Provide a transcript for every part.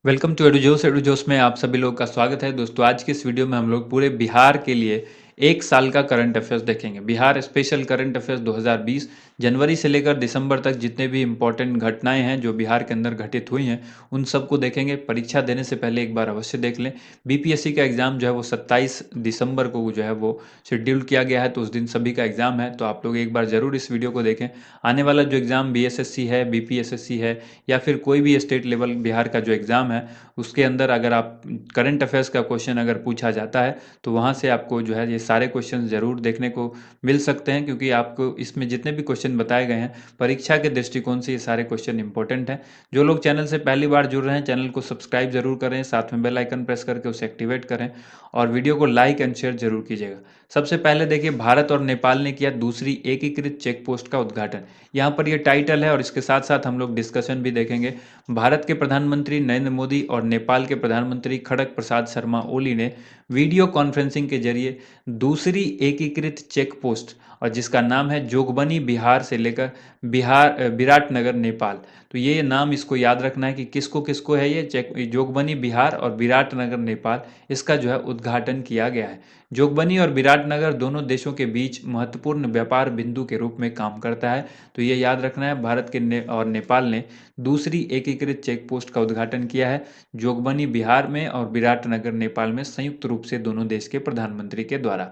Welcome to एडुजोस। एडुजोस में आप सभी लोग का स्वागत है। दोस्तों, आज की इस वीडियो में हम लोग पूरे बिहार के लिए एक साल का करंट अफेयर्स देखेंगे। बिहार स्पेशल करंट अफेयर्स 2020 जनवरी से लेकर दिसंबर तक जितने भी इम्पोर्टेंट घटनाएं हैं जो बिहार के अंदर घटित हुई हैं उन सबको देखेंगे। परीक्षा देने से पहले एक बार अवश्य देख लें। बीपीएससी का एग्ज़ाम जो है वो 27 दिसंबर को जो है वो शेड्यूल किया गया है, तो उस दिन सभी का एग्ज़ाम है। तो आप लोग एक बार ज़रूर इस वीडियो को देखें। आने वाला जो एग्ज़ाम बीएसएससी है, बीपीएसएससी है या फिर कोई भी स्टेट लेवल बिहार का जो एग्ज़ाम है उसके अंदर अगर आप करंट अफेयर्स का क्वेश्चन अगर पूछा जाता है तो वहाँ से आपको जो है ये सारे क्वेश्चन ज़रूर देखने को मिल सकते हैं, क्योंकि आपको इसमें जितने भी क्वेश्चन बताए गए हैं परीक्षा के दृष्टिकोण से ये सारे क्वेश्चन इंपॉर्टेंट हैं। जो लोग चैनल से पहली बार जुड़ रहे हैं चैनल को सब्सक्राइब जरूर करें, साथ में बेल आइकन प्रेस करके उसे एक्टिवेट करें और वीडियो को लाइक एंड शेयर जरूर कीजिएगा। सबसे पहले देखिए, भारत और नेपाल ने किया दूसरी एकीकृत चेक पोस्ट का उद्घाटन। यहाँ पर ये टाइटल है और इसके साथ साथ हम लोग डिस्कशन भी देखेंगे। भारत के प्रधानमंत्री नरेंद्र मोदी और नेपाल के प्रधानमंत्री खड़ग प्रसाद शर्मा ओली ने वीडियो कॉन्फ्रेंसिंग के जरिए दूसरी एकीकृत चेक पोस्ट और जिसका नाम है जोगबनी बिहार से लेकर विराटनगर नेपाल। तो ये नाम इसको याद रखना है कि किसको किसको है ये चेक। जोगबनी बिहार और विराटनगर नेपाल, इसका जो है उद्घाटन किया गया है। जोगबनी और विराटनगर दोनों देशों के बीच महत्वपूर्ण व्यापार बिंदु के रूप में काम करता है। तो ये याद रखना है, भारत के और नेपाल ने दूसरी एकीकृत चेक पोस्ट का उद्घाटन किया है जोगबनी बिहार में और विराटनगर नेपाल में संयुक्त रूप से दोनों देश के प्रधानमंत्री के द्वारा।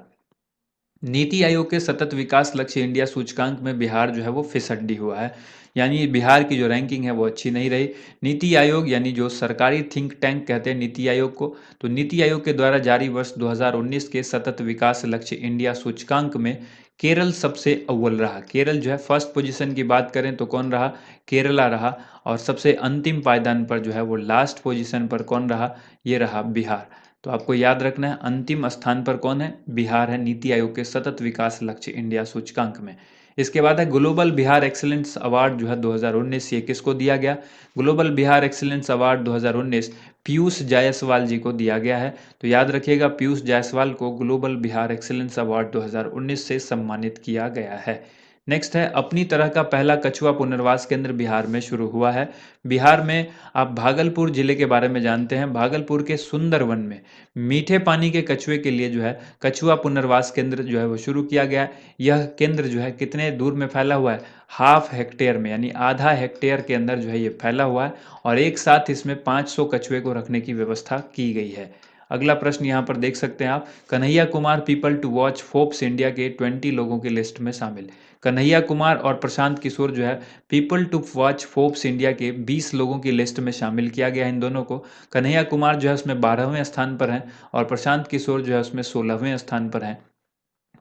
नीति आयोग के सतत विकास लक्ष्य इंडिया सूचकांक में बिहार जो है वो फिसड्डी हुआ है, यानी बिहार की जो रैंकिंग है वो अच्छी नहीं रही। नीति आयोग यानी जो सरकारी थिंक टैंक कहते हैं नीति आयोग को, तो नीति आयोग के द्वारा जारी वर्ष 2019 के सतत विकास लक्ष्य इंडिया सूचकांक में केरल सबसे अव्वल रहा। केरल जो है फर्स्ट पोजीशन की बात करें तो कौन रहा? केरला रहा। और सबसे अंतिम पायदान पर जो है वो लास्ट पोजीशन पर कौन रहा? ये रहा बिहार। तो आपको याद रखना है, अंतिम स्थान पर कौन है? बिहार है, नीति आयोग के सतत विकास लक्ष्य इंडिया सूचकांक में। इसके बाद है ग्लोबल बिहार एक्सीलेंस अवार्ड जो है 2019, ये किसको दिया गया? Global Bihar excellence award 2019 Piyush Jaiswal ji को दिया गया है। तो याद रखिएगा, पीयूष जायसवाल को ग्लोबल बिहार एक्सीलेंस अवार्ड 2019 से सम्मानित किया गया है। नेक्स्ट है, अपनी तरह का पहला कछुआ पुनर्वास केंद्र बिहार में शुरू हुआ है। बिहार में आप भागलपुर जिले के बारे में जानते हैं। भागलपुर के सुंदरवन में मीठे पानी के कछुए के लिए जो है कछुआ पुनर्वास केंद्र जो है वो शुरू किया गया है। यह केंद्र जो है कितने दूर में फैला हुआ है? हाफ हेक्टेयर में, यानी आधा हेक्टेयर के अंदर जो है ये फैला हुआ है और एक साथ इसमें 500 कछुए को रखने की व्यवस्था की गई है। अगला प्रश्न यहाँ पर देख सकते हैं आप, Kanhaiya Kumar people to watch Forbes India के 20 लोगों की लिस्ट में शामिल। कन्हैया कुमार और प्रशांत किशोर जो है people to watch Forbes India के 20 लोगों की लिस्ट में शामिल किया गया है इन दोनों को। कन्हैया कुमार जो है उसमें 12वें स्थान पर हैं और प्रशांत किशोर जो है उसमें 16वें स्थान पर हैं।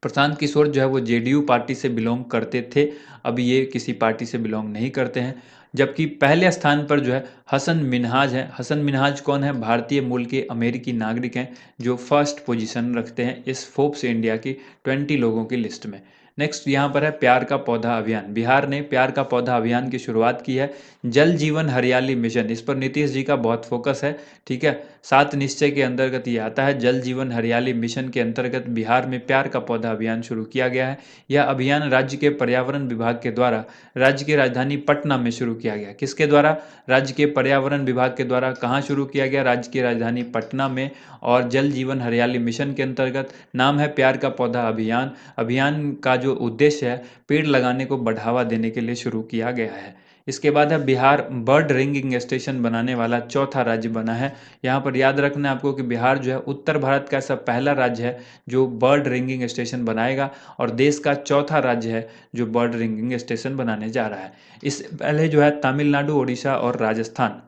प्रशांत किशोर जो है वो जेडीयू पार्टी से बिलोंग करते थे, अभी ये किसी पार्टी से बिलोंग नहीं करते हैं। जबकि पहले स्थान पर जो है हसन मिनहाज है। हसन मिनहाज कौन है? भारतीय मूल के अमेरिकी नागरिक हैं जो फर्स्ट पोजीशन रखते हैं इस फोर्ब्स इंडिया की 20 लोगों की लिस्ट में। नेक्स्ट यहाँ पर है प्यार का पौधा अभियान। बिहार ने प्यार का पौधा अभियान की शुरुआत की है। जल जीवन हरियाली मिशन, इस पर नीतीश जी का बहुत फोकस है। ठीक है, 7 निश्चय के अंतर्गत ये आता है। जल जीवन हरियाली मिशन के अंतर्गत बिहार में प्यार का पौधा अभियान शुरू किया गया है। यह अभियान राज्य के पर्यावरण विभाग के द्वारा राज्य की राजधानी पटना में शुरू किया गया। किसके द्वारा? राज्य के पर्यावरण विभाग के द्वारा। कहाँ शुरू किया गया? राज्य की राजधानी पटना में। और जल जीवन हरियाली मिशन के अंतर्गत नाम है प्यार का पौधा अभियान। अभियान का जो उद्देश्य है पेड़ लगाने को बढ़ावा देने के लिए शुरू किया गया है। इसके बाद है बिहार बर्ड रिंगिंग स्टेशन बनाने वाला चौथा राज्य बना है। यहाँ पर याद रखना है आपको कि बिहार जो है उत्तर भारत का ऐसा पहला राज्य है जो बर्ड रिंगिंग स्टेशन बनाएगा और देश का चौथा राज्य है जो बर्ड रिंगिंग स्टेशन बनाने जा रहा है। इससे पहले जो है तमिलनाडु, उड़ीसा और राजस्थान,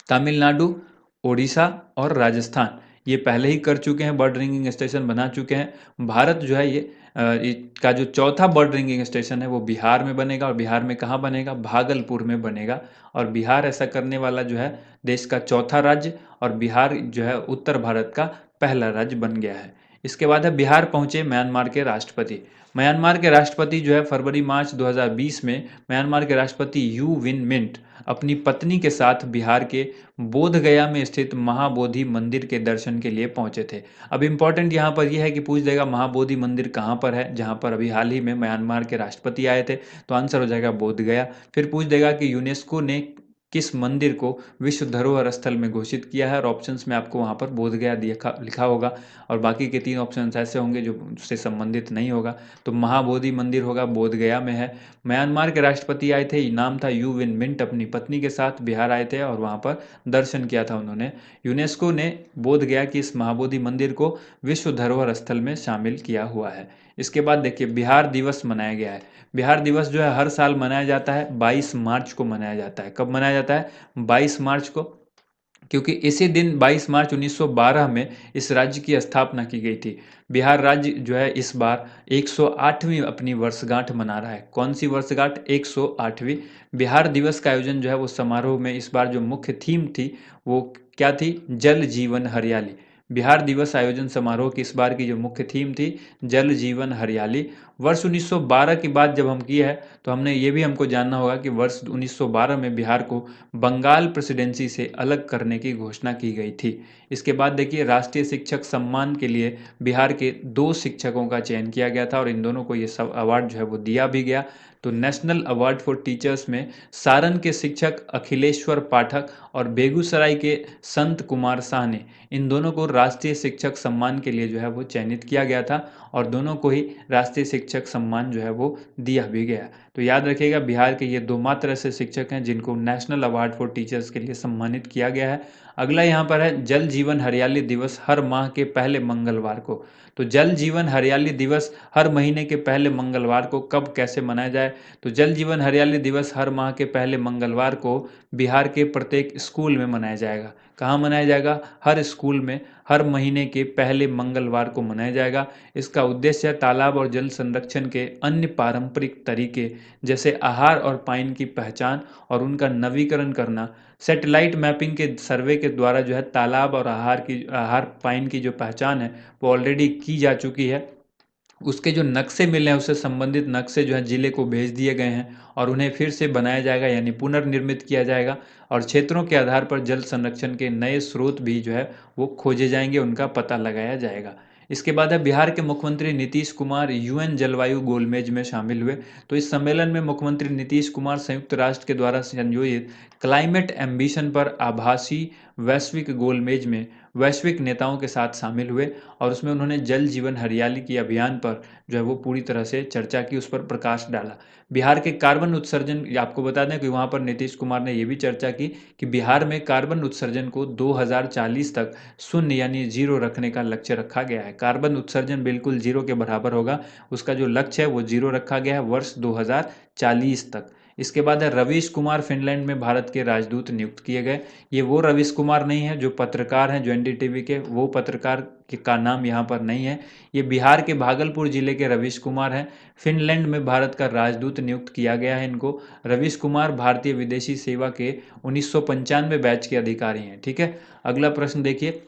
तमिलनाडु, उड़ीसा और राजस्थान ये पहले ही कर चुके हैं, बर्ड रिंगिंग स्टेशन बना चुके हैं। भारत जो है ये का जो चौथा बर्ड रिंगिंग स्टेशन है वो बिहार में बनेगा। और बिहार में कहाँ बनेगा? भागलपुर में बनेगा। और बिहार ऐसा करने वाला जो है देश का चौथा राज्य और बिहार जो है उत्तर भारत का पहला राज्य बन गया है। इसके बाद है बिहार पहुंचे म्यांमार के राष्ट्रपति। म्यांमार के राष्ट्रपति जो है फरवरी मार्च 2020 में म्यांमार के राष्ट्रपति यू विन मिंट अपनी पत्नी के साथ बिहार के बोध गया में स्थित महाबोधि मंदिर के दर्शन के लिए पहुंचे थे। अब इम्पोर्टेंट यहाँ पर यह है कि पूछ देगा महाबोधि मंदिर कहाँ पर है, जहाँ पर अभी हाल ही में म्यांमार के राष्ट्रपति आए थे, तो आंसर हो जाएगा बोध गया। फिर पूछ देगा कि यूनेस्को ने किस मंदिर को विश्व धरोहर स्थल में घोषित किया है? और ऑप्शंस में आपको वहाँ पर बोधगया लिखा होगा, और बाकी के 3 ऑप्शंस ऐसे होंगे जो उससे संबंधित नहीं होगा। तो महाबोधि मंदिर होगा, बोधगया में है। म्यांमार के राष्ट्रपति आए थे, नाम था यू विन मिंट, अपनी पत्नी के साथ बिहार आए थे और वहाँ पर दर्शन किया था उन्होंने। यूनेस्को ने बोधगया की इस महाबोधि मंदिर को विश्व धरोहर स्थल में शामिल किया हुआ है। इसके बाद देखिए बिहार दिवस मनाया गया है। बिहार दिवस जो है हर साल मनाया जाता है, 22 मार्च को मनाया जाता है। कब मनाया जाता है? 22 मार्च को, क्योंकि इसी दिन 22 मार्च 1912 में इस राज्य की स्थापना की गई थी। बिहार राज्य जो है इस बार 108वीं अपनी वर्षगांठ मना रहा है। कौन सी वर्षगांठ? 108वीं। बिहार दिवस का आयोजन जो है वो समारोह में इस बार जो मुख्य थीम थी वो क्या थी? जल जीवन हरियाली। बिहार दिवस आयोजन समारोह की इस बार की जो मुख्य थीम थी, जल जीवन हरियाली। वर्ष 1912 की बात जब हम किए हैं तो हमने ये भी हमको जानना होगा कि वर्ष 1912 में बिहार को बंगाल प्रेसिडेंसी से अलग करने की घोषणा की गई थी। इसके बाद देखिए राष्ट्रीय शिक्षक सम्मान के लिए बिहार के 2 शिक्षकों का चयन किया गया था और इन दोनों को ये सब अवार्ड जो है वो दिया भी गया। तो नेशनल अवार्ड फॉर टीचर्स में सारण के शिक्षक अखिलेश्वर पाठक और बेगूसराय के संत कुमार शाह ने, इन दोनों को राष्ट्रीय शिक्षक सम्मान के लिए जो है वो चयनित किया गया था और दोनों को ही राष्ट्रीय शिक्षक सम्मान जो है वो दिया भी गया। तो याद रखिएगा बिहार के ये 2 मात्र ऐसे शिक्षक हैं जिनको नेशनल अवार्ड फॉर टीचर्स के लिए सम्मानित किया गया है। अगला यहाँ पर है जल जीवन हरियाली दिवस हर माह के पहले मंगलवार को। तो जल जीवन हरियाली दिवस हर महीने के पहले मंगलवार को कब कैसे मनाया जाए? तो जल जीवन हरियाली दिवस हर माह के पहले मंगलवार को बिहार के प्रत्येक स्कूल में मनाया जाएगा। कहाँ मनाया जाएगा? हर स्कूल में हर महीने के पहले मंगलवार को मनाया जाएगा। इसका उद्देश्य है तालाब और जल संरक्षण के अन्य पारंपरिक तरीके जैसे आहार और पाइन की पहचान और उनका नवीकरण करना। सैटेलाइट मैपिंग के सर्वे के द्वारा जो है तालाब और आहार पाइन की जो पहचान है वो ऑलरेडी की जा चुकी है। उसके जो नक्शे मिले हैं उससे संबंधित नक्शे जो है जिले को भेज दिए गए हैं और उन्हें फिर से बनाया जाएगा यानी पुनर्निर्मित किया जाएगा और क्षेत्रों के आधार पर जल संरक्षण के नए स्रोत भी जो है वो खोजे जाएंगे, उनका पता लगाया जाएगा। इसके बाद है बिहार के मुख्यमंत्री नीतीश कुमार यूएन जलवायु गोलमेज में शामिल हुए। तो इस सम्मेलन में मुख्यमंत्री नीतीश कुमार संयुक्त राष्ट्र के द्वारा संयोजित क्लाइमेट एम्बिशन पर आभासी वैश्विक गोलमेज में वैश्विक नेताओं के साथ शामिल हुए और उसमें उन्होंने जल जीवन हरियाली की अभियान पर जो है वो पूरी तरह से चर्चा की, उस पर प्रकाश डाला। बिहार के कार्बन उत्सर्जन, आपको बता दें कि वहाँ पर नीतीश कुमार ने ये भी चर्चा की कि बिहार में कार्बन उत्सर्जन को 2040 तक शून्य यानी जीरो रखने का लक्ष्य रखा गया है। कार्बन उत्सर्जन बिल्कुल जीरो के बराबर होगा, उसका जो लक्ष्य है वो जीरो रखा गया है वर्ष 2040 तक। इसके बाद है रवीश कुमार फिनलैंड में भारत के राजदूत नियुक्त किए गए। ये वो रवीश कुमार नहीं है जो पत्रकार हैं, जो एनडीटीवी के, वो पत्रकार का नाम यहाँ पर नहीं है। ये बिहार के भागलपुर जिले के रवीश कुमार हैं। फिनलैंड में भारत का राजदूत नियुक्त किया गया है इनको। रवीश कुमार भारतीय विदेशी सेवा के 1995 बैच के अधिकारी हैं। ठीक है, अगला प्रश्न देखिए,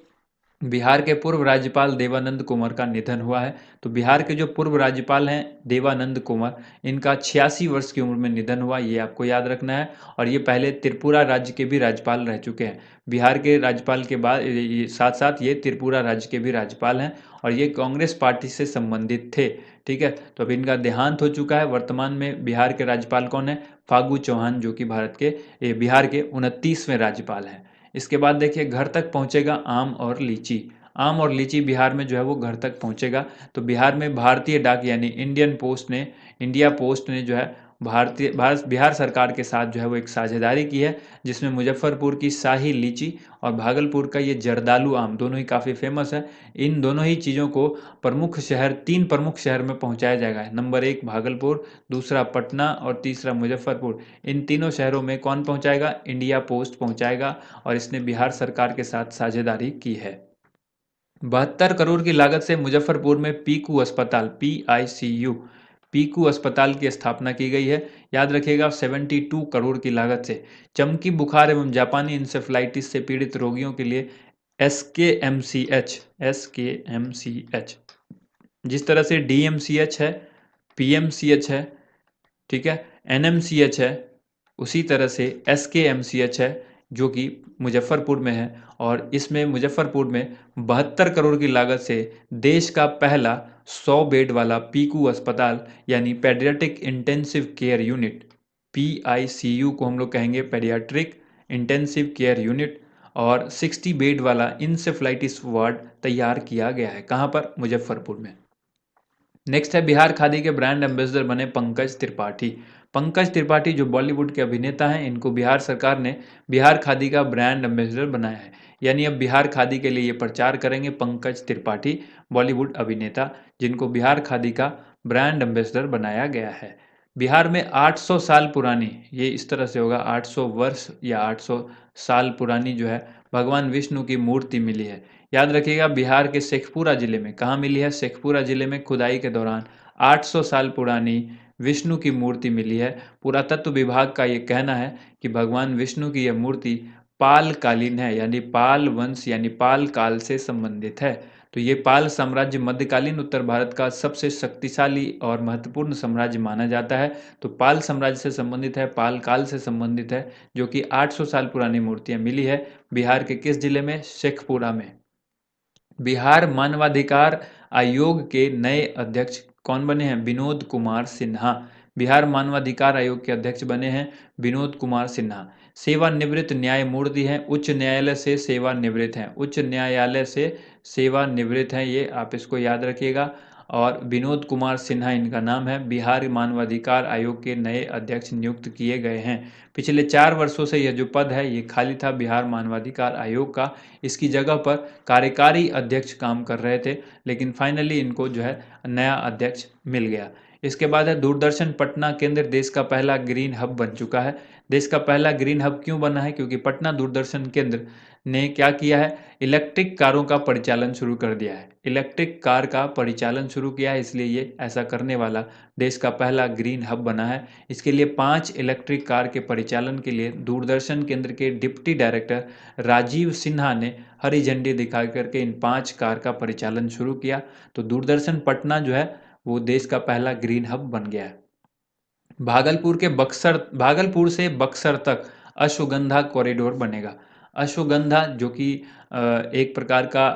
बिहार के पूर्व राज्यपाल देवानंद कुंवर का निधन हुआ है। तो बिहार के जो पूर्व राज्यपाल हैं देवानंद कुंवर, इनका 86 वर्ष की उम्र में निधन हुआ, ये आपको याद रखना है। और ये पहले त्रिपुरा राज्य के भी राज्यपाल रह चुके हैं। बिहार के राज्यपाल के बाद साथ साथ ये त्रिपुरा राज्य के भी राज्यपाल हैं और ये कांग्रेस पार्टी से संबंधित थे। ठीक है, तो अब इनका देहांत हो चुका है। वर्तमान में बिहार के राज्यपाल कौन है? फागू चौहान, जो कि बिहार के 29वें राज्यपाल हैं। इसके बाद देखिए घर तक पहुंचेगा आम और लीची। आम और लीची बिहार में जो है वो घर तक पहुंचेगा। तो बिहार में भारतीय डाक यानी इंडिया पोस्ट ने जो है बिहार सरकार के साथ जो है वो एक साझेदारी की है, जिसमें मुजफ्फरपुर की शाही लीची और भागलपुर का ये जर्दालू आम दोनों ही काफ़ी फेमस है। इन दोनों ही चीज़ों को तीन प्रमुख शहर में पहुंचाया जाएगा। नंबर 1 भागलपुर, दूसरा पटना और तीसरा मुजफ्फरपुर। इन तीनों शहरों में कौन पहुंचाएगा? इंडिया पोस्ट पहुंचाएगा और इसने बिहार सरकार के साथ साझेदारी की है। 72 करोड़ की लागत से मुजफ्फरपुर में पीकू अस्पताल की स्थापना की गई है। याद रखिएगा 72 करोड़ की लागत से चमकी बुखार एवं जापानी इंसेफ्लाइटिस से पीड़ित रोगियों के लिए एसकेएमसीएच, जिस तरह से डीएमसीएच है, पीएमसीएच है, ठीक है, एनएमसीएच है, उसी तरह से एसकेएमसीएच है जो कि मुजफ्फरपुर में है। और इसमें मुजफ्फरपुर में 72 करोड़ की लागत से देश का पहला 100 बेड वाला पीकू अस्पताल यानी paediatric intensive care unit, PICU को हम लोग कहेंगे पेडियाट्रिक इंटेंसिव केयर यूनिट और 60 बेड वाला इंसेफ्लाइटिस वार्ड तैयार किया गया है। कहाँ पर? मुजफ्फरपुर में। नेक्स्ट है बिहार खादी के ब्रांड एम्बेसडर बने पंकज त्रिपाठी। पंकज त्रिपाठी जो बॉलीवुड के अभिनेता हैं, इनको बिहार सरकार ने बिहार खादी का ब्रांड एम्बेसडर बनाया है। यानी अब बिहार खादी के लिए ये प्रचार करेंगे पंकज त्रिपाठी, बॉलीवुड अभिनेता, जिनको बिहार खादी का ब्रांड एम्बेसडर बनाया गया है। बिहार में 800 साल पुरानी, ये इस तरह से होगा, 800 वर्ष या 800 साल पुरानी जो है भगवान विष्णु की मूर्ति मिली है। याद रखिएगा, बिहार के शेखपुरा जिले में, कहाँ मिली है? शेखपुरा जिले में खुदाई के दौरान 800 साल पुरानी विष्णु की मूर्ति मिली है। पुरातत्व विभाग का ये कहना है कि भगवान विष्णु की यह मूर्ति पालकालीन है, यानी पाल वंश यानी पाल काल से संबंधित है। तो ये पाल साम्राज्य मध्यकालीन उत्तर भारत का सबसे शक्तिशाली और महत्वपूर्ण साम्राज्य माना जाता है। तो पाल साम्राज्य से संबंधित है, पाल काल से संबंधित है, जो कि 800 साल पुरानी मूर्तियां मिली है बिहार के किस जिले में? शेखपुरा में। बिहार मानवाधिकार आयोग के नए अध्यक्ष कौन बने हैं? विनोद कुमार सिन्हा। बिहार मानवाधिकार आयोग के अध्यक्ष बने हैं विनोद कुमार सिन्हा। सेवानिवृत्त न्यायमूर्ति हैं, उच्च न्यायालय से सेवानिवृत्त हैं, उच्च न्यायालय से सेवानिवृत्त हैं, ये आप इसको याद रखिएगा। और विनोद कुमार सिन्हा इनका नाम है, बिहार मानवाधिकार आयोग के नए अध्यक्ष नियुक्त किए गए हैं। पिछले 4 वर्षों से यह जो पद है ये खाली था बिहार मानवाधिकार आयोग का। इसकी जगह पर कार्यकारी अध्यक्ष काम कर रहे थे, लेकिन फाइनली इनको जो है नया अध्यक्ष मिल गया। इसके बाद है दूरदर्शन पटना केंद्र देश का पहला ग्रीन हब बन चुका है। देश का पहला ग्रीन हब क्यों बना है? क्योंकि पटना दूरदर्शन केंद्र ने क्या किया है? इलेक्ट्रिक कारों का परिचालन शुरू कर दिया है। इलेक्ट्रिक कार का परिचालन शुरू किया है, इसलिए ये ऐसा करने वाला देश का पहला ग्रीन हब बना है। इसके लिए 5 इलेक्ट्रिक कार के परिचालन के लिए दूरदर्शन केंद्र के डिप्टी डायरेक्टर राजीव सिन्हा ने हरी झंडी दिखा करके इन 5 कार का परिचालन शुरू किया। तो दूरदर्शन पटना जो है वो देश का पहला ग्रीन हब बन गया है। भागलपुर से बक्सर तक अश्वगंधा कॉरिडोर बनेगा। अश्वगंधा जो कि एक प्रकार का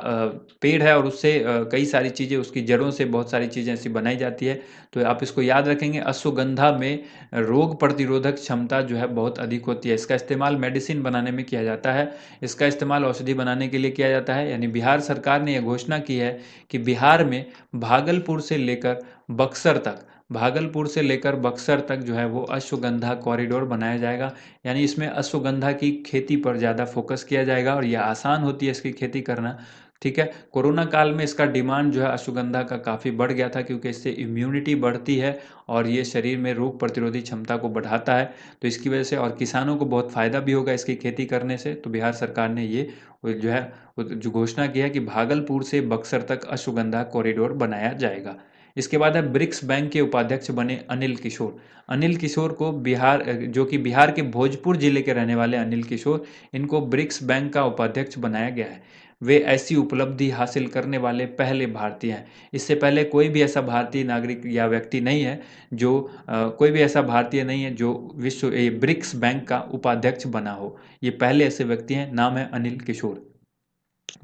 पेड़ है और उससे कई सारी चीज़ें, उसकी जड़ों से बहुत सारी चीज़ें ऐसी बनाई जाती है। तो आप इसको याद रखेंगे, अश्वगंधा में रोग प्रतिरोधक क्षमता जो है बहुत अधिक होती है। इसका इस्तेमाल मेडिसिन बनाने में किया जाता है, इसका इस्तेमाल औषधि बनाने के लिए किया जाता है। यानी बिहार सरकार ने यह घोषणा की है कि बिहार में भागलपुर से लेकर बक्सर तक, भागलपुर से लेकर बक्सर तक जो है वो अश्वगंधा कॉरिडोर बनाया जाएगा। यानी इसमें अश्वगंधा की खेती पर ज़्यादा फोकस किया जाएगा और यह आसान होती है इसकी खेती करना। ठीक है, कोरोना काल में इसका डिमांड जो है अश्वगंधा का काफ़ी बढ़ गया था, क्योंकि इससे इम्यूनिटी बढ़ती है और ये शरीर में रोग प्रतिरोधी क्षमता को बढ़ाता है। तो इसकी वजह से और किसानों को बहुत फ़ायदा भी होगा इसकी खेती करने से। तो बिहार सरकार ने ये जो है जो घोषणा की है कि भागलपुर से बक्सर तक अश्वगंधा कॉरिडोर बनाया जाएगा। इसके बाद है ब्रिक्स बैंक के उपाध्यक्ष बने अनिल किशोर। अनिल किशोर को बिहार, जो कि बिहार के भोजपुर जिले के रहने वाले अनिल किशोर, इनको ब्रिक्स बैंक का उपाध्यक्ष बनाया गया है। वे ऐसी उपलब्धि हासिल करने वाले पहले भारतीय हैं। इससे पहले कोई भी ऐसा भारतीय नागरिक या व्यक्ति नहीं है जो कोई भी ऐसा भारतीय नहीं है जो विश्व ब्रिक्स बैंक का उपाध्यक्ष बना हो। ये पहले ऐसे व्यक्ति हैं, नाम है अनिल किशोर।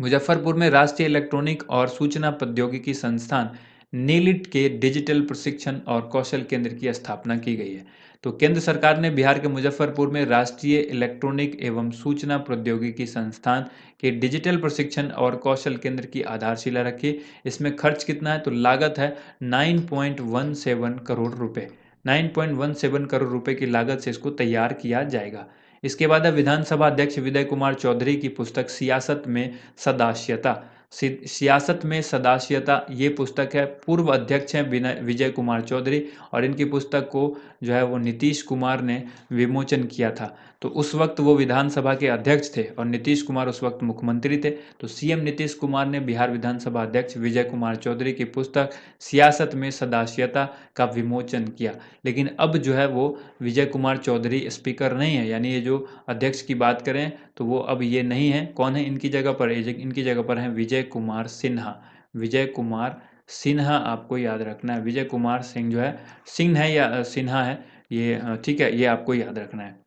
मुजफ्फरपुर में राष्ट्रीय इलेक्ट्रॉनिक और सूचना प्रौद्योगिकी संस्थान नीलिट के डिजिटल प्रशिक्षण और कौशल केंद्र की स्थापना की गई है। तो केंद्र सरकार ने बिहार के मुजफ्फरपुर में राष्ट्रीय इलेक्ट्रॉनिक एवं सूचना प्रौद्योगिकी संस्थान के डिजिटल प्रशिक्षण और कौशल केंद्र की आधारशिला रखी। इसमें खर्च कितना है? तो लागत है 9.17 करोड़ रुपए। 9.17 करोड़ रुपए की लागत से इसको तैयार किया जाएगा। इसके बाद है विधानसभा अध्यक्ष विजय कुमार चौधरी की पुस्तक सियासत में सदास्यता। सियासत में सदास्यता ये पुस्तक है। पूर्व अध्यक्ष हैं विजय कुमार चौधरी और इनकी पुस्तक को जो है वो नीतीश कुमार ने विमोचन किया था। तो उस वक्त वो विधानसभा के अध्यक्ष थे और नीतीश कुमार उस वक्त मुख्यमंत्री थे। तो सीएम नीतीश कुमार ने बिहार विधानसभा अध्यक्ष विजय कुमार चौधरी की पुस्तक सियासत में सदास्यता का विमोचन किया। लेकिन अब जो है वो विजय कुमार चौधरी स्पीकर नहीं है, यानी ये जो अध्यक्ष की बात करें तो वो अब ये नहीं है। कौन है इनकी जगह पर? इनकी जगह पर है विजय कुमार सिन्हा। विजय कुमार सिन्हा आपको याद रखना है। विजय कुमार सिंह जो है, सिंह है या सिन्हा है, ये ठीक है, ये आपको याद रखना है।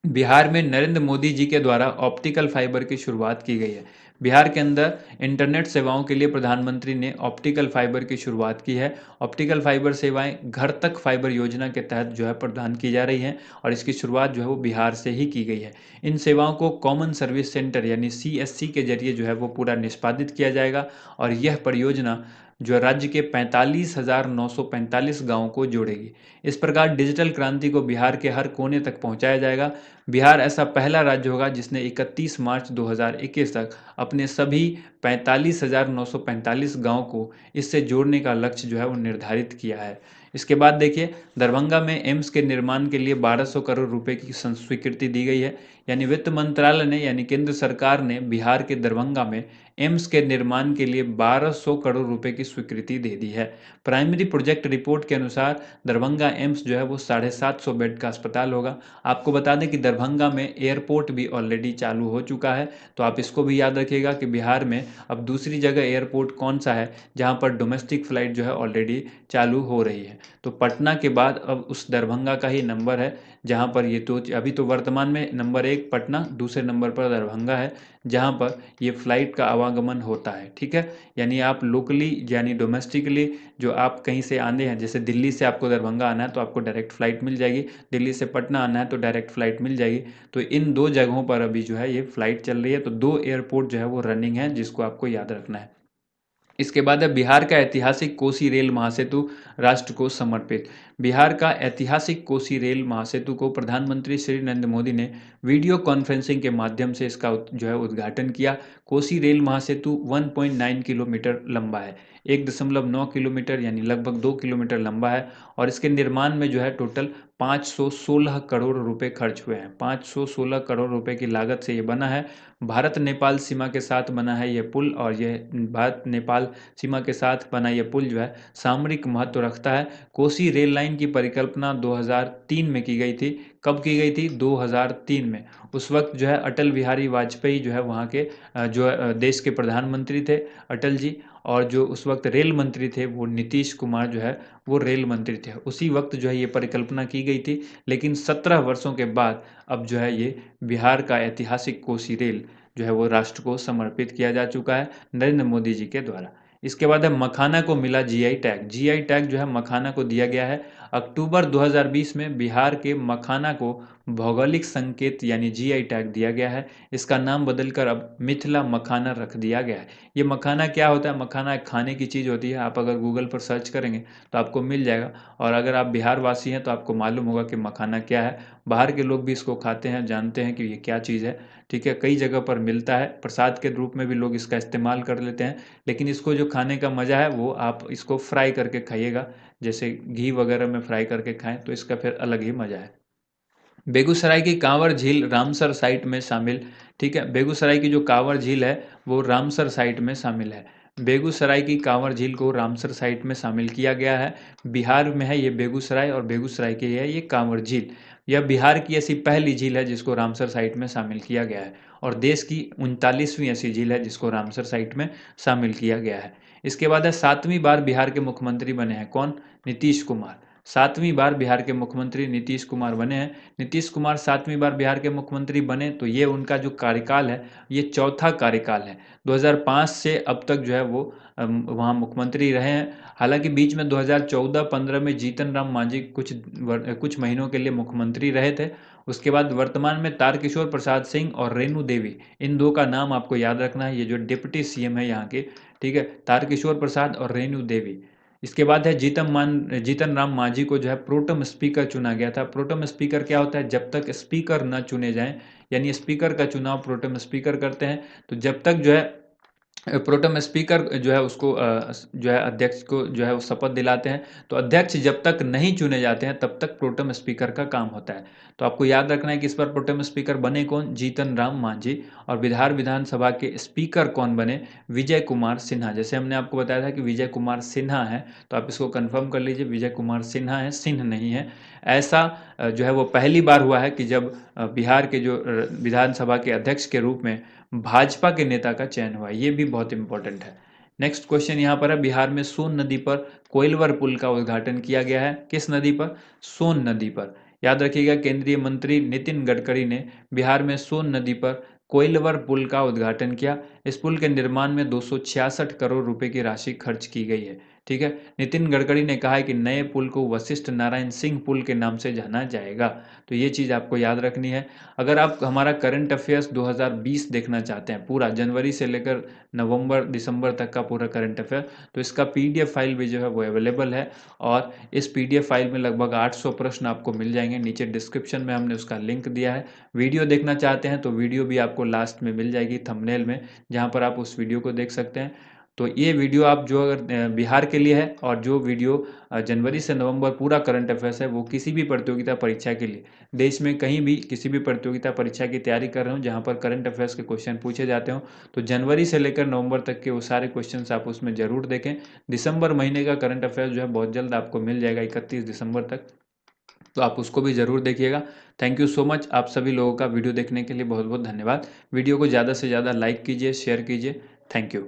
बिहार में नरेंद्र मोदी जी के द्वारा ऑप्टिकल फाइबर की शुरुआत की गई है। बिहार के अंदर इंटरनेट सेवाओं के लिए प्रधानमंत्री ने ऑप्टिकल फाइबर की शुरुआत की है। ऑप्टिकल फाइबर सेवाएं घर तक फाइबर योजना के तहत जो है प्रदान की जा रही हैं और इसकी शुरुआत जो है वो बिहार से ही की गई है। इन सेवाओं को कॉमन सर्विस सेंटर यानी CSC के जरिए जो है वो पूरा निष्पादित किया जाएगा और यह परियोजना जो राज्य के 45,945 गांवों को जोड़ेगी। इस प्रकार डिजिटल क्रांति को बिहार के हर कोने तक पहुंचाया जाएगा। बिहार ऐसा पहला राज्य होगा जिसने 31 मार्च 2021 तक अपने सभी 45,945 गांव को इससे जोड़ने का लक्ष्य जो है वो निर्धारित किया है। इसके बाद देखिए, दरभंगा में एम्स के निर्माण के लिए 1200 करोड़ रुपए की स्वीकृति दी गई है। यानी वित्त मंत्रालय ने यानी केंद्र सरकार ने बिहार के दरभंगा में एम्स के निर्माण के लिए 1200 करोड़ रुपए की स्वीकृति दे दी है। प्राइमरी प्रोजेक्ट रिपोर्ट के अनुसार दरभंगा एम्स जो है वो 750 बेड का अस्पताल होगा। आपको बता दें कि दरभंगा में एयरपोर्ट भी ऑलरेडी चालू हो चुका है, तो आप इसको भी याद रखिएगा कि बिहार में अब दूसरी जगह एयरपोर्ट कौन सा है जहां पर डोमेस्टिक फ्लाइट जो है ऑलरेडी चालू हो रही है। तो पटना के बाद अब उस दरभंगा का ही नंबर है जहां पर ये तो अभी तो वर्तमान में नंबर 1 पटना, दूसरे नंबर पर दरभंगा है जहां पर ये फ्लाइट का आवागमन होता है। ठीक है, यानी आप लोकली यानी डोमेस्टिकली जो आप कहीं से आने हैं, जैसे दिल्ली से आपको दरभंगा आना है तो आपको डायरेक्ट फ्लाइट मिल जाएगी, दिल्ली से पटना आना है तो डायरेक्ट फ्लाइट मिल जाएगी। तो इन दो जगहों पर अभी जो है ये फ्लाइट चल रही है, तो 2 एयरपोर्ट जो है वो रनिंग है जिसको आपको याद रखना है। इसके बाद है बिहार का ऐतिहासिक कोसी रेल महासेतु राष्ट्र को समर्पित। बिहार का ऐतिहासिक कोसी रेल महासेतु को प्रधानमंत्री श्री नरेंद्र मोदी ने वीडियो कॉन्फ्रेंसिंग के माध्यम से इसका जो है उद्घाटन किया। कोसी रेल महासेतु 1.9 किलोमीटर लंबा है, 1.9 किलोमीटर यानी लगभग 2 किलोमीटर लंबा है और इसके निर्माण में जो है टोटल 516 करोड़ रुपए खर्च हुए हैं। 516 करोड़ रुपए की लागत से ये बना है। भारत नेपाल सीमा के साथ बना है यह पुल और यह भारत नेपाल सीमा के साथ बना यह पुल जो है सामरिक महत्व रखता है। कोसी रेल लाइन की परिकल्पना 2003 में की गई थी। कब की गई थी? 2003 में। उस वक्त जो है अटल बिहारी वाजपेयी जो है वहाँ के देश के प्रधानमंत्री थे अटल जी, और जो उस वक्त रेल मंत्री थे वो नीतीश कुमार जो है वो रेल मंत्री थे। उसी वक्त जो है ये परिकल्पना की गई थी, लेकिन 17 वर्षों के बाद अब जो है ये बिहार का ऐतिहासिक कोसी रेल जो है वो राष्ट्र को समर्पित किया जा चुका है नरेंद्र मोदी जी के द्वारा। इसके बाद है मखाना को मिला जीआई टैग। जीआई टैग जो है मखाना को दिया गया है। अक्टूबर 2020 में बिहार के मखाना को भौगोलिक संकेत यानी जीआई टैग दिया गया है। इसका नाम बदलकर अब मिथिला मखाना रख दिया गया है। ये मखाना क्या होता है? मखाना एक खाने की चीज़ होती है। आप अगर गूगल पर सर्च करेंगे तो आपको मिल जाएगा, और अगर आप बिहार वासी हैं तो आपको मालूम होगा कि मखाना क्या है। बाहर के लोग भी इसको खाते हैं, जानते हैं कि ये क्या चीज़ है। ठीक है, कई जगह पर मिलता है, प्रसाद के रूप में भी लोग इसका इस्तेमाल कर लेते हैं, लेकिन इसको जो खाने का मज़ा है वो आप इसको फ्राई करके खाइएगा, जैसे घी वगैरह में फ्राई करके खाएं तो इसका फिर अलग ही मज़ा है। बेगूसराय की कांवर झील रामसर साइट में शामिल। ठीक है, बेगूसराय की जो कांवर झील है वो रामसर साइट में शामिल है। बेगूसराय की कांवर झील को रामसर साइट में शामिल किया गया है। बिहार में है ये बेगूसराय और बेगूसराय की है ये कांवर झील। यह बिहार की ऐसी पहली झील है जिसको रामसर साइट में शामिल किया गया है और देश की 39वीं ऐसी झील है जिसको रामसर साइट में शामिल किया गया है। इसके बाद है 7वीं बार बिहार के मुख्यमंत्री बने हैं कौन? नीतीश कुमार। 7वीं बार बिहार के मुख्यमंत्री नीतीश कुमार बने हैं। नीतीश कुमार 7वीं बार बिहार के मुख्यमंत्री बने तो ये उनका जो कार्यकाल है ये चौथा कार्यकाल है। 2005 से अब तक जो है वो वहाँ मुख्यमंत्री रहे हैं। हालांकि बीच में 2014-15 में जीतन राम मांझी कुछ महीनों के लिए मुख्यमंत्री रहे थे। उसके बाद वर्तमान में तारकिशोर प्रसाद सिंह और रेणु देवी, इन दो का नाम आपको याद रखना है, ये जो डिप्टी सीएम है यहाँ के। ठीक है, तारकिशोर प्रसाद और रेणु देवी। इसके बाद है जीतन राम मांझी को जो है प्रोटम स्पीकर चुना गया था। प्रोटम स्पीकर क्या होता है? जब तक स्पीकर न चुने जाएं, यानी स्पीकर का चुनाव प्रोटम स्पीकर करते हैं, तो जब तक जो है प्रोटेम स्पीकर जो है उसको जो है अध्यक्ष को जो है वो शपथ दिलाते हैं। तो अध्यक्ष जब तक नहीं चुने जाते हैं तब तक प्रोटेम स्पीकर का काम होता है। तो आपको याद रखना है कि इस पर प्रोटेम स्पीकर बने कौन? जीतन राम मांझी। और बिहार विधानसभा के स्पीकर कौन बने? विजय कुमार सिन्हा। जैसे हमने आपको बताया था कि विजय कुमार सिन्हा है, तो आप इसको कंफर्म कर लीजिए, विजय कुमार सिन्हा है, सिंह नहीं है। ऐसा जो है वो पहली बार हुआ है कि जब बिहार के जो विधानसभा के अध्यक्ष के रूप में भाजपा के नेता का चयन हुआ। ये भी बहुत इंपॉर्टेंट है। नेक्स्ट क्वेश्चन यहाँ पर है, बिहार में सोन नदी पर कोइलवर पुल का उद्घाटन किया गया है। किस नदी पर? सोन नदी पर। याद रखिएगा, केंद्रीय मंत्री नितिन गडकरी ने बिहार में सोन नदी पर कोइलवर पुल का उद्घाटन किया। इस पुल के निर्माण में 266 करोड़ रुपए की राशि खर्च की गई है। ठीक है, नितिन गडकरी ने कहा है कि नए पुल को वशिष्ठ नारायण सिंह पुल के नाम से जाना जाएगा। तो ये चीज़ आपको याद रखनी है। अगर आप हमारा करंट अफेयर्स 2020 देखना चाहते हैं, पूरा जनवरी से लेकर नवंबर दिसंबर तक का पूरा करंट अफेयर, तो इसका पीडीएफ फाइल भी जो है वो अवेलेबल है। और इस पीडीएफ फाइल में लगभग 800 प्रश्न आपको मिल जाएंगे। नीचे डिस्क्रिप्शन में हमने उसका लिंक दिया है। वीडियो देखना चाहते हैं तो वीडियो भी आपको लास्ट में मिल जाएगी थंबनेल में, जहाँ पर आप उस वीडियो को देख सकते हैं। तो ये वीडियो आप जो अगर बिहार के लिए है, और जो वीडियो जनवरी से नवंबर पूरा करंट अफेयर्स है, वो किसी भी प्रतियोगिता परीक्षा के लिए, देश में कहीं भी किसी भी प्रतियोगिता परीक्षा की तैयारी कर रहे हो जहाँ पर करंट अफेयर्स के क्वेश्चन पूछे जाते हो, तो जनवरी से लेकर नवंबर तक के वो सारे क्वेश्चन आप उसमें जरूर देखें। दिसंबर महीने का करंट अफेयर्स जो है बहुत जल्द आपको मिल जाएगा 31 दिसंबर तक, तो आप उसको भी ज़रूर देखिएगा। थैंक यू सो मच, आप सभी लोगों का वीडियो देखने के लिए बहुत बहुत धन्यवाद। वीडियो को ज़्यादा से ज़्यादा लाइक कीजिए, शेयर कीजिए। Thank you.